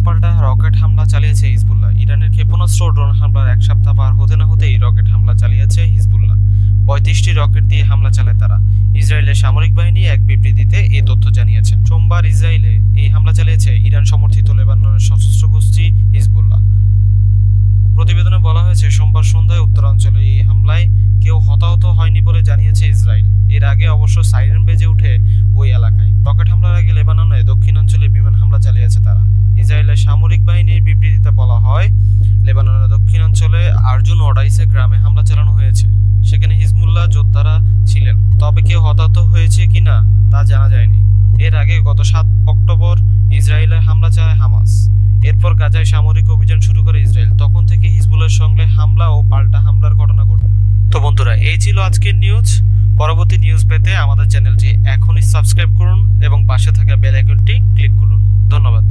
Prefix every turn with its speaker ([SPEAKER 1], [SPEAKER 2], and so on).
[SPEAKER 1] উল্টাপাল্টা রকেট হামলা চালিয়েছে হিজবুল্লাহ। ইরানের ক্ষেপণাস্ত্র ও ড্রোন হামলার এক সপ্তাহ পার হতে না হতেই রকেট হামলা চালিয়েছে হিজবুল্লাহ। ৩৫টি রকেট দিয়ে হামলা চালায় তারা। ইসরায়েলের সামরিক বাহিনী এক বিবৃতিতে এই তথ্য জানিয়েছে। সোমবার ইসরায়েলে এই হামলা চালিয়েছে ইরান সমর্থিত লেবাননের সশস্ত্র গোষ্ঠী হিজবুল্লাহ। প্রতিবেদনে বলা হয়েছে, সোমবার সন্ধ্যায় উত্তরাঞ্চলে এই হামলায় কেউ হতাহত হয়নি বলে জানিয়েছে ইসরায়েল। এর আগে অবশ্য সাইরেন বেজে ওঠে ওই এলাকায়। রকেট হামলার আগে লেবাননে দক্ষিণাঞ্চলে বিমান হামলা চালিয়েছে তারা। ইসরায়েলের সামরিক বাহিনীর বিবৃতিতে বলা হয়, লেবাননের দক্ষিণাঞ্চলে আরজুন ওডাইসে গ্রামে হামলা চালানো হয়েছে। সেখানে হিজবুল্লাহ যোদ্ধারা ছিলেন, তবে কেউ হতাহত হয়েছে কিনা তা জানা যায়নি। এর আগে গত ৭ অক্টোবর ইসরায়েলের হামলা চালায় হামাস। এরপর গাজায় সামরিক অভিযান শুরু করে ইসরায়েল। তখন থেকে হিজবুল্লাহর সঙ্গে হামলা ও পাল্টা হামলার ঘটনা ঘটে। তো বন্ধুরা, এই ছিল আজকের নিউজ। পরবর্তী নিউজ পেতে আমাদের চ্যানেলটি এখনই সাবস্ক্রাইব করুন এবং পাশে থাকা বেল আইকনটি ক্লিক করুন। ধন্যবাদ।